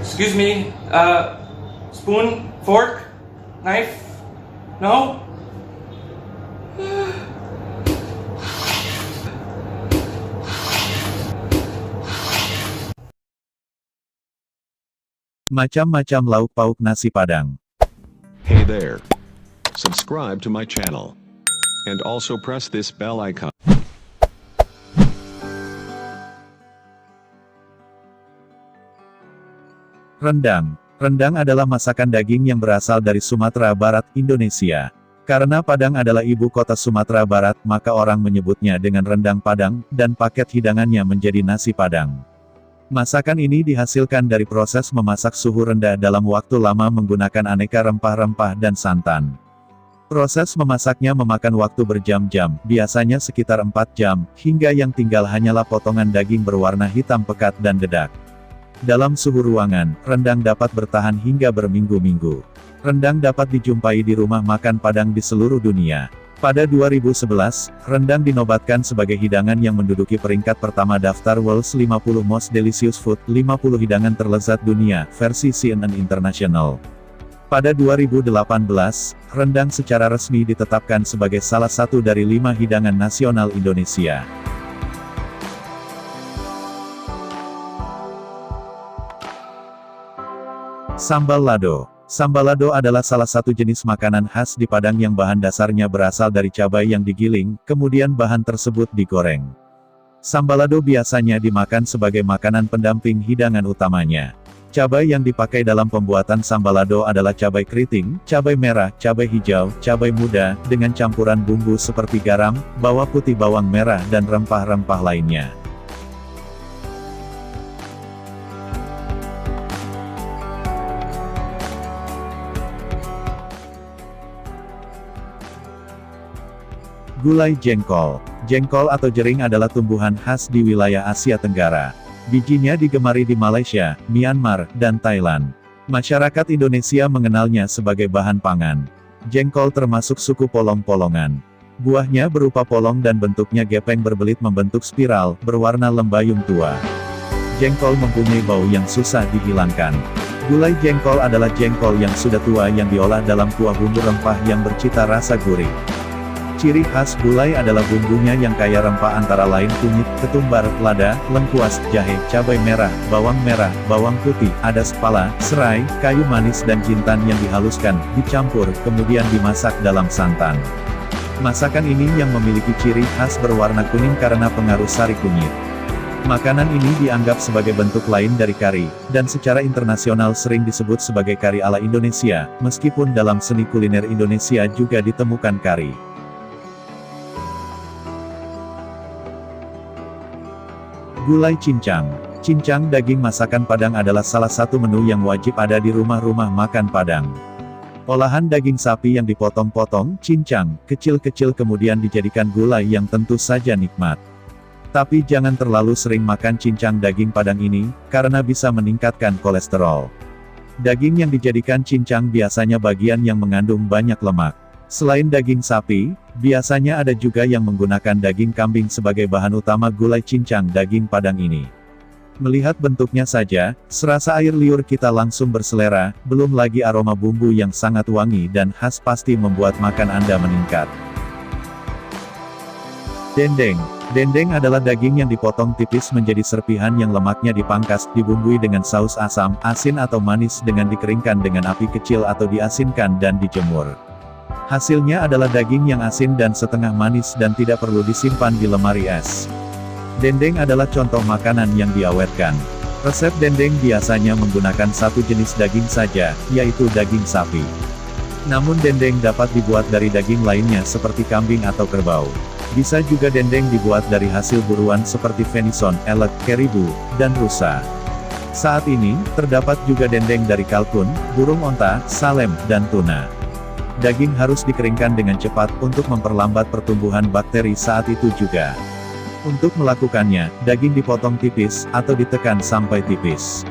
Excuse me, spoon, fork, knife? No? Macam-macam lauk pauk nasi Padang. Hey there. Subscribe to my channel. And also press this bell icon. Rendang. Rendang adalah masakan daging yang berasal dari Sumatera Barat, Indonesia. Karena Padang adalah ibu kota Sumatera Barat, maka orang menyebutnya dengan rendang Padang, dan paket hidangannya menjadi nasi Padang. Masakan ini dihasilkan dari proses memasak suhu rendah dalam waktu lama menggunakan aneka rempah-rempah dan santan. Proses memasaknya memakan waktu berjam-jam, biasanya sekitar 4 jam, hingga yang tinggal hanyalah potongan daging berwarna hitam pekat dan dedak. Dalam suhu ruangan, rendang dapat bertahan hingga berminggu-minggu. Rendang dapat dijumpai di rumah makan Padang di seluruh dunia. Pada 2011, rendang dinobatkan sebagai hidangan yang menduduki peringkat pertama daftar World's 50 Most Delicious Food, 50 hidangan terlezat dunia, versi CNN International. Pada 2018, rendang secara resmi ditetapkan sebagai salah satu dari 5 hidangan nasional Indonesia. Sambal lado. Sambal lado adalah salah satu jenis makanan khas di Padang yang bahan dasarnya berasal dari cabai yang digiling, kemudian bahan tersebut digoreng. Sambal lado biasanya dimakan sebagai makanan pendamping hidangan utamanya. Cabai yang dipakai dalam pembuatan sambal lado adalah cabai keriting, cabai merah, cabai hijau, cabai muda, dengan campuran bumbu seperti garam, bawang putih, bawang merah, dan rempah-rempah lainnya. Gulai jengkol. Jengkol atau jering adalah tumbuhan khas di wilayah Asia Tenggara. Bijinya digemari di Malaysia, Myanmar, dan Thailand. Masyarakat Indonesia mengenalnya sebagai bahan pangan. Jengkol termasuk suku polong-polongan. Buahnya berupa polong dan bentuknya gepeng berbelit membentuk spiral, berwarna lembayung tua. Jengkol mempunyai bau yang susah dihilangkan. Gulai jengkol adalah jengkol yang sudah tua yang diolah dalam kuah bumbu rempah yang bercita rasa gurih. Ciri khas gulai adalah bumbunya yang kaya rempah antara lain kunyit, ketumbar, lada, lengkuas, jahe, cabai merah, bawang putih, adas pala, serai, kayu manis dan jintan yang dihaluskan, dicampur, kemudian dimasak dalam santan. Masakan ini yang memiliki ciri khas berwarna kuning karena pengaruh sari kunyit. Makanan ini dianggap sebagai bentuk lain dari kari, dan secara internasional sering disebut sebagai kari ala Indonesia, meskipun dalam seni kuliner Indonesia juga ditemukan kari. Gulai cincang. Cincang daging masakan Padang adalah salah satu menu yang wajib ada di rumah-rumah makan Padang. Olahan daging sapi yang dipotong-potong, cincang, kecil-kecil kemudian dijadikan gulai yang tentu saja nikmat. Tapi jangan terlalu sering makan cincang daging Padang ini, karena bisa meningkatkan kolesterol. Daging yang dijadikan cincang biasanya bagian yang mengandung banyak lemak. Selain daging sapi, biasanya ada juga yang menggunakan daging kambing sebagai bahan utama gulai cincang daging Padang ini. Melihat bentuknya saja, serasa air liur kita langsung berselera, belum lagi aroma bumbu yang sangat wangi dan khas pasti membuat makan Anda meningkat. Dendeng. Dendeng adalah daging yang dipotong tipis menjadi serpihan yang lemaknya dipangkas, dibumbui dengan saus asam, asin atau manis dengan dikeringkan dengan api kecil atau diasinkan dan dijemur. Hasilnya adalah daging yang asin dan setengah manis dan tidak perlu disimpan di lemari es. Dendeng adalah contoh makanan yang diawetkan. Resep dendeng biasanya menggunakan satu jenis daging saja, yaitu daging sapi. Namun dendeng dapat dibuat dari daging lainnya seperti kambing atau kerbau. Bisa juga dendeng dibuat dari hasil buruan seperti venison, elk, keribu, dan rusa. Saat ini, terdapat juga dendeng dari kalkun, burung onta, salem, dan tuna. Daging harus dikeringkan dengan cepat untuk memperlambat pertumbuhan bakteri saat itu juga. Untuk melakukannya, daging dipotong tipis, atau ditekan sampai tipis.